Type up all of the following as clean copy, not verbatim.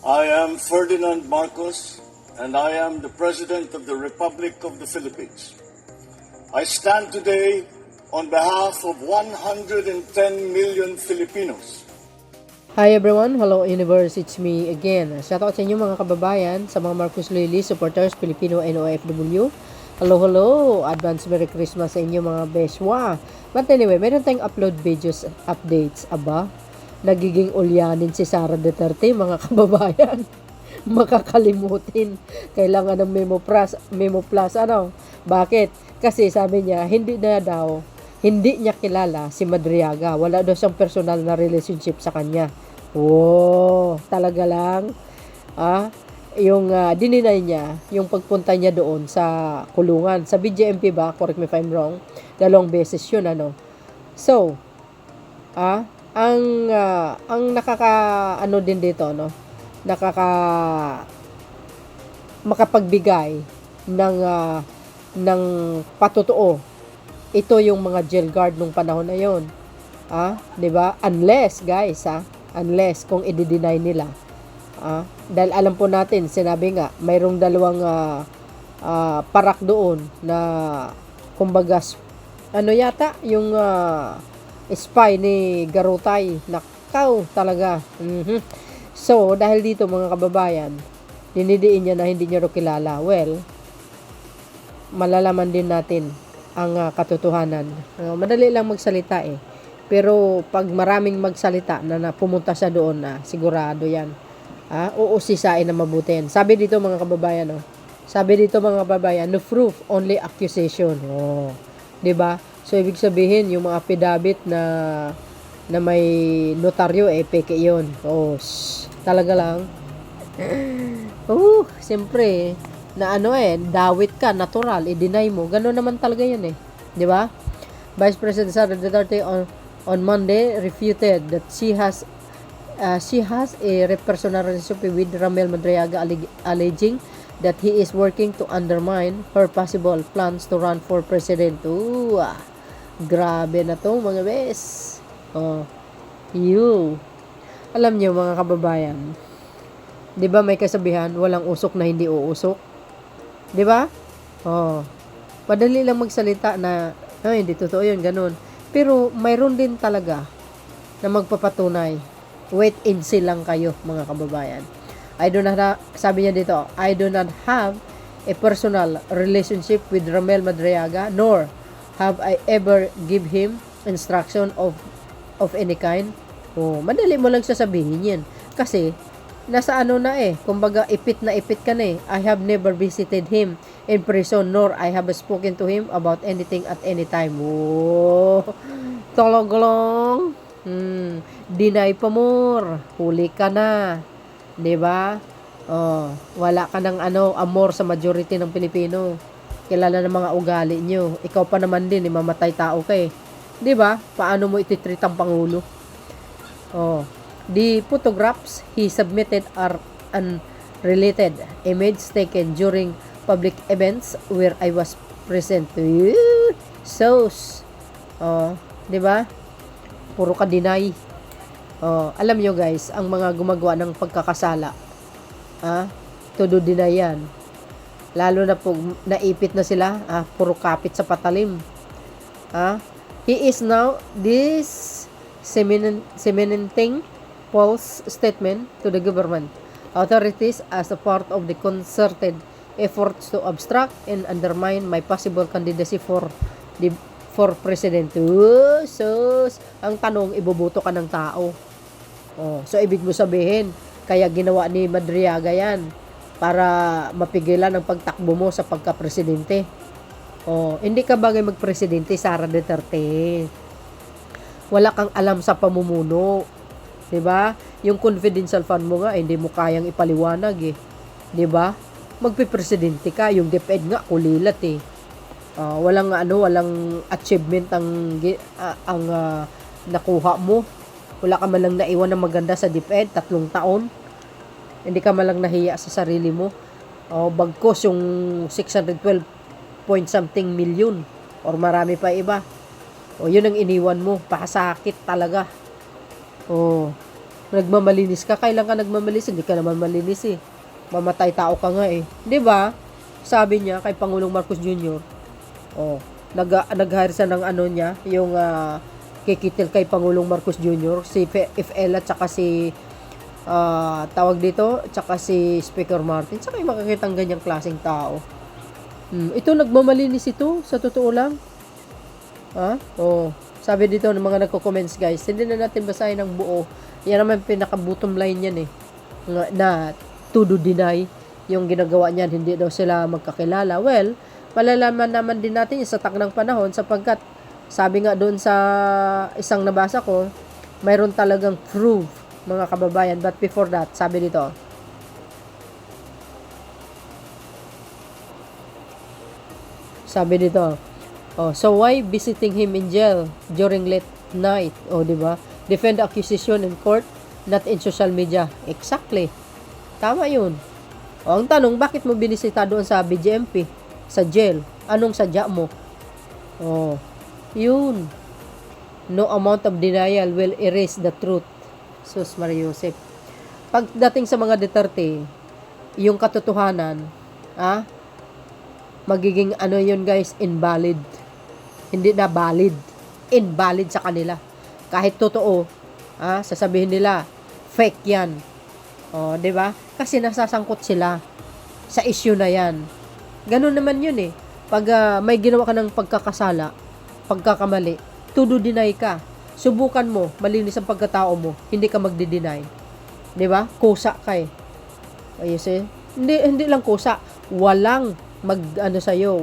I am Ferdinand Marcos, and I am the President of the Republic of the Philippines. I stand today on behalf of 110 million Filipinos. Hi everyone, hello universe, it's me again. Shoutout sa inyo mga kababayan, sa mga Marcos Loyalist supporters, Filipino and OFW. Hello, advance Merry Christmas sa inyo mga beswa. But anyway, meron tayong upload videos, updates, aba. Nagiging ulyanin si Sara Duterte mga kababayan. Makakalimutin. Kailangan ng Memo Plus, ano? Bakit? Kasi sabi niya, hindi niya kilala si Madriaga. Wala daw siyang personal na relationship sa kanya. Oh, talaga lang. Yung dininay niya, yung pagpunta niya doon sa kulungan. Sa BJMP ba? Correct me if I'm wrong. 2 beses yun, ano? So, ang nakaka din dito, no? Makapagbigay ng patotoo. Ito yung mga jail guard nung panahon na yon. 'Di ba? Unless, guys, unless kung i-deny nila. Dahil alam po natin, sinabi nga, mayroong dalawang parak doon na kumbaga yata yung spy ni Garutay. Nakaw talaga. So, dahil dito mga kababayan, dinidiin niya na hindi niya ro kilala. Well, malalaman din natin ang katotohanan. Madali lang magsalita eh. Pero pag maraming magsalita na pumunta siya doon, sigurado yan. Uusisain na mabutin. Sabi dito mga kababayan, no proof, only accusation. 'Di ba? So ibig sabihin yung mga affidavit na may notaryo peke 'yon. Talaga lang. Siyempre na dawit ka, natural, i-deny mo. Gano'n naman talaga 'yun eh. 'Di ba? Vice President Sara Duterte on Monday refuted that she has a personal relationship with Ramel Madriaga, alleging that he is working to undermine her possible plans to run for president. Grabe na to mga bes. Alam niyo mga kababayan, 'di ba may kasabihan, walang usok na hindi uusok? 'Di ba? Madali lang magsalita na hindi totoo 'yun, ganun. Pero mayroon din talaga na magpapatunay. Wait and see lang kayo mga kababayan. Sabi niya dito, I do not have a personal relationship with Ramel Madriaga, nor have I ever give him instruction of any kind. Madali mo lang sasabihin yan. Kasi, nasa kumbaga ipit ka na eh. I have never visited him in prison, nor I have spoken to him about anything at any time. Talagang deny pa more. Huli ka na. 'Di ba? Wala ka ng amor sa majority ng Pilipino. Kilala ng mga ugali nyo. Ikaw pa naman din, mamatay tao ka eh. 'Di ba? Paano mo ititreat ang pangulo? The photographs he submitted are unrelated images taken during public events where I was present. Di ba? Puro ka deny. Alam nyo guys, ang mga gumagawa ng pagkakasala, todo deny yan. Lalo na po, naipit na sila, puro kapit sa patalim. He is now cementing false statement to the government authorities as a part of the concerted efforts to obstruct and undermine my possible candidacy for president. Ang tanong, iboboto ka ng tao. So ibig mo sabihin, kaya ginawa ni Madriaga yan para mapigilan ang pagtakbo mo sa pagka-presidente. Hindi ka bagay mag-presidente, Sara Duterte. Wala kang alam sa pamumuno. 'Di ba? Yung confidential fund mo nga, hindi mo kayang ipaliwanag eh. 'Di ba? Magpe-presidente ka, yung DepEd nga kulilat eh. Walang achievement ang nakuha mo. Wala ka man lang naiwan na maganda sa DepEd, 3 taon. Hindi ka man lang nahiya sa sarili mo. Bagkos yung 612 point something million or marami pa iba. Yun ang iniwan mo. Pakasakit talaga. nagmamalinis ka. Kailan ka nagmamalinis? Hindi ka naman malinis eh. Mamatay tao ka nga eh. 'Di ba? Sabi niya kay Pangulong Marcos Jr. Oh, nag-hire siya ng ano niya, yung kikitil kay Pangulong Marcos Jr. si FL at saka si tawag dito, tsaka si Speaker Martin. Saka yung makikitang ganyang klaseng tao. Ito nagmamalinis ito, sa totoo lang. Oh, sabi dito ng mga nagko-comments guys, hindi na natin basahin ng buo. Yan naman pinaka-bottom line yan eh. Na to do deny yung ginagawa niyan, hindi daw sila magkakilala. Well, malalaman naman din natin sa takdang panahon sapagkat sabi nga doon sa isang nabasa ko, mayroon talagang proof mga kababayan. But before that, sabi dito, so why visiting him in jail during late night? O, di ba? Defend the accusation in court, not in social media. Exactly. Tama yun. O, ang tanong, bakit mo binisita doon sa BGMP? Sa jail? Anong sadya mo? O, yun. No amount of denial will erase the truth. Sus Maria Josep. Pagdating sa mga Duterte, yung katotohanan, magiging ano yun guys, invalid. Hindi na valid. Invalid sa kanila. Kahit totoo, sasabihin nila, fake yan. O, di ba? Kasi nasasangkot sila sa issue na yan. Ganun naman yun eh. Pag may ginawa ka ng pagkakamali, to-do deny ka. Subukan mo, malinis ang pagkatao mo, hindi ka magdi-deny. 'Di ba? Kusa ka eh. Ayos eh. Hindi lang kusa, walang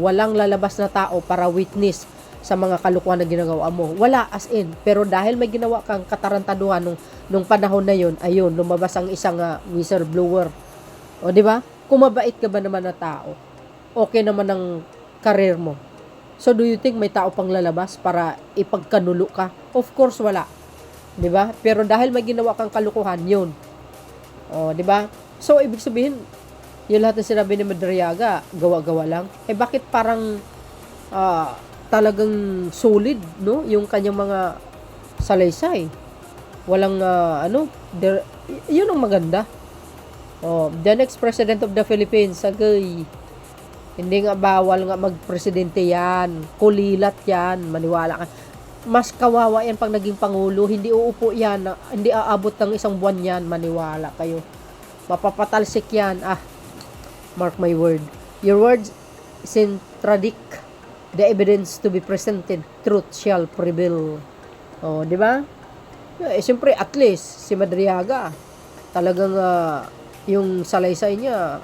walang lalabas na tao para witness sa mga kalukuhan na ginagawa mo. Wala as in. Pero dahil may ginawa kang katarantaduhan nung panahon na yun, ayun, lumabas ang isang whistleblower. O 'di ba? Kung mabait ka ba naman na tao, okay naman ang career mo. So, do you think may tao pang lalabas para ipagkanulo ka? Of course, wala. 'Di ba? Pero dahil may ginawa kang kalukuhan, yun. O, 'di ba? So, ibig sabihin, yung lahat ng sinabi ni Madriaga, gawa-gawa lang. Bakit parang talagang solid, no? Yung kanyang mga salaysay. Walang, yun ang maganda. Oh, the next President of the Philippines, sagay. Hindi nga bawal nga magpresidente yan. Kulilat yan. Maniwala ka. Mas kawawa yan pag naging pangulo. Hindi uupo yan. Hindi aabot ng isang buwan yan. Maniwala kayo. Mapapatalsik yan. Mark my word. Your words contradict the evidence to be presented. Truth shall prevail. Oh, di ba? Siyempre, at least, si Madriaga, talagang yung salaysay niya,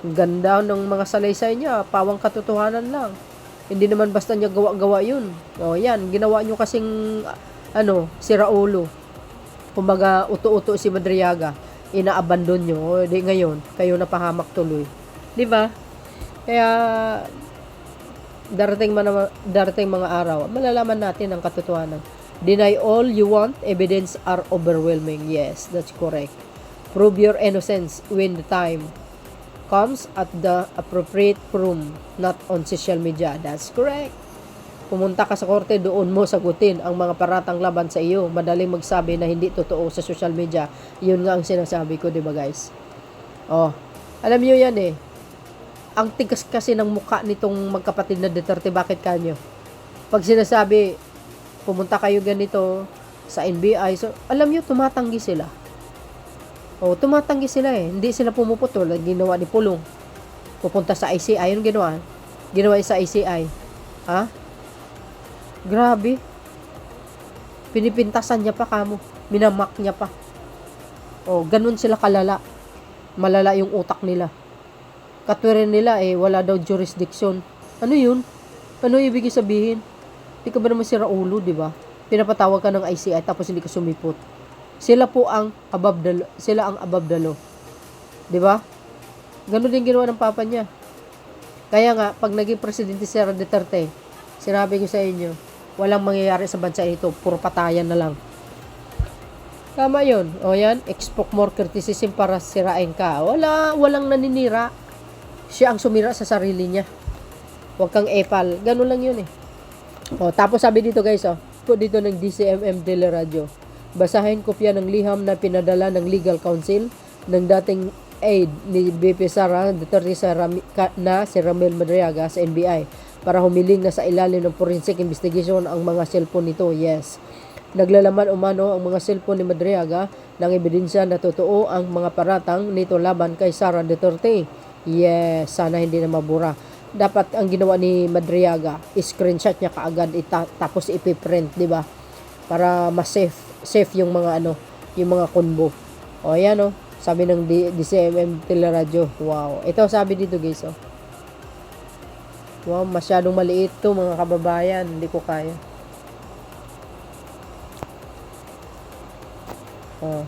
ganda ng mga salaysay niya, pawang katotohanan lang. Hindi naman basta niya gawa-gawa yun. O yan, ginawa niyo kasing si Raulo. Kumbaga, uto-uto si Madriaga, ina-abandon nyo. O di ngayon, kayo napahamak tuloy. Di ba? Kaya, darating mga araw, malalaman natin ang katotohanan. Deny all you want, evidence are overwhelming. Yes, that's correct. Prove your innocence when the time comes at the appropriate forum, not on social media. That's correct. Pumunta ka sa korte, doon mo sagutin ang mga paratang laban sa iyo. Madaling magsabi na hindi totoo sa social media. Yun nga ang sinasabi ko, di ba guys? Oh, alam niyo yan eh. Ang tigas kasi ng mukha nitong magkapatid na Duterte, bakit kanyo? Pag sinasabi, pumunta kayo ganito sa NBI, so alam niyo, tumatanggi sila. Oh, tumatanggi sila eh. Hindi sila pumuputol. Ginawa ni Pulong. Pupunta sa ICI. Anong ginawa? Ginawa sa ICI. Grabe. Pinipintasan niya pa kamo. Minamak niya pa. Oh, ganun sila kalala. Malala yung utak nila. Katwirin nila wala daw jurisdiction. Ano yun? Ano ibig sabihin? Hindi ka ba naman si Raulo, di ba? Pinapatawag ka ng ICI tapos hindi ka sumipot. Sila ang above the law. 'Di ba? Ganun din ginawa ng papa niya. Kaya nga pag naging presidente si Duterte, sinabi ko sa inyo, walang mangyayari sa bansa ito, puro patayan na lang. Tama 'yon. O yan, expect more criticism para sirain ka. Walang naninira. Siya ang sumira sa sarili niya. Huwag kang epal. Ganun lang 'yun eh. O tapos sabi dito guys, dito ng DCMM Teleradio. Basahin kopya ng liham na pinadala ng legal counsel ng dating aide ni BP Sara Duterte na si Ramel Madriaga sa NBI para humiling na sa ilalim ng forensic investigation ang mga cellphone nito. Yes. Naglalaman umano ang mga cellphone ni Madriaga ng ebidensya na totoo ang mga paratang nito laban kay Sara Duterte. Yes, sana hindi na mabura. Dapat ang ginawa ni Madriaga, screenshot niya kaagad tapos ipiprint, di ba? Para mas safe yung mga yung mga kunbo. O ayan sabi ng DCMM Teleradyo. Wow. Ito sabi dito guys Wow, masyadong maliit to mga kababayan. Hindi ko kaya. Oh.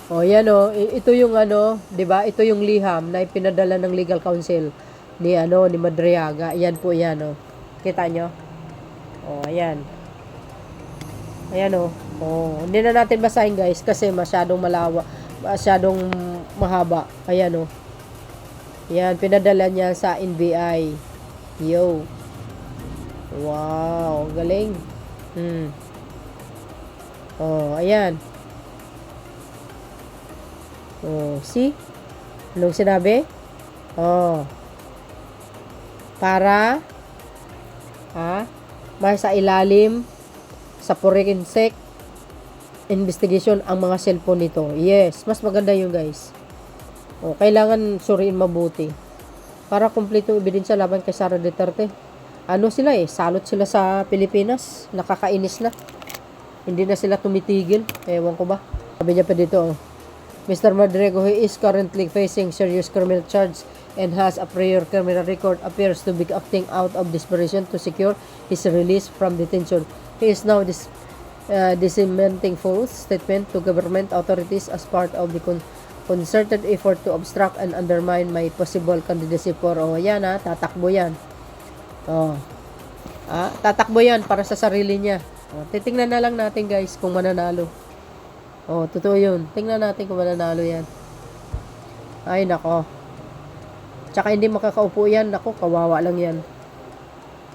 Oh, yan ito yung 'di ba? Ito yung liham na ipinadala ng legal counsel ni ni Madriaga. Yan po 'yan Kita nyo? Oh, ayan. Ayan Oh, hindi na natin basahin guys kasi masyadong masyadong mahaba. Ayan Yan, pinadala niya sa NBI. Yo. Wow, galing. Oh, ayan. Oh, see? Anong sinabi? Oh. Para sa ilalim sa forensic investigation ang mga cellphone nito. Yes, mas maganda yun guys. Oh, kailangan suriin mabuti. Para kumpleto ebidensya laban kay Sara Duterte. Sila salot sila sa Pilipinas. Nakakainis na. Hindi na sila tumitigil. Ewan ko ba. Sabi niya pa dito Mr. Madriaga, who is currently facing serious criminal charge and has a prior criminal record, appears to be acting out of desperation to secure his release from detention. He is now disseminating false statement to government authorities as part of the concerted effort to obstruct and undermine my possible candidacy for tatakbo yan. Tatakbo yan para sa sarili niya. Titingnan na lang natin guys kung mananalo. Totoo yun. Tingnan natin kung mananalo yan. Ay, nako. Tsaka hindi makakaupo yan. Nako, kawawa lang yan.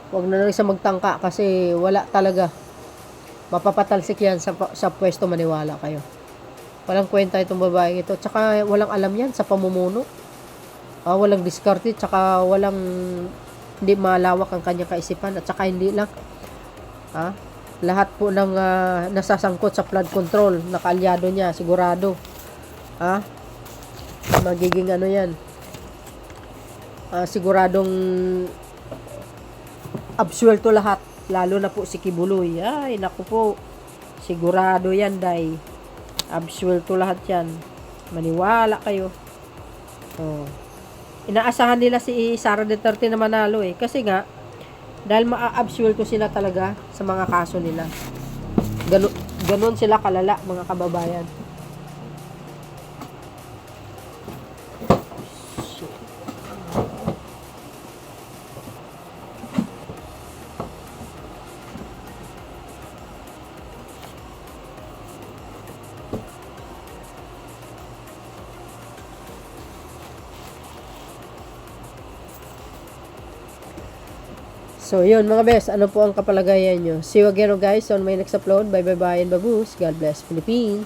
Huwag na lang siya magtangka kasi wala talaga. Mapapatalsik yan sa pwesto, maniwala kayo. Walang kwenta itong babaeng ito. Tsaka walang alam yan sa pamumuno. Walang diskarte. Tsaka hindi malawak ang kanyang kaisipan. At tsaka hindi lang. Lahat po ng nasasangkot sa flood control, nakaalyado niya, sigurado. Magiging yan. Siguradong absuelto lahat, lalo na po si Kibuloy. Ay, naku po. Sigurado yan, day. Absuelto lahat yan. Maniwala kayo. Inaasahan nila si Sara Duterte na manalo kasi nga dahil maa-absuelto sila talaga sa mga kaso nila. Ganon sila kalala, mga kababayan. So, yun mga best. Ano po ang kapalagayan nyo? See you again guys on my next upload. Bye bye bye and baboos. God bless Philippines.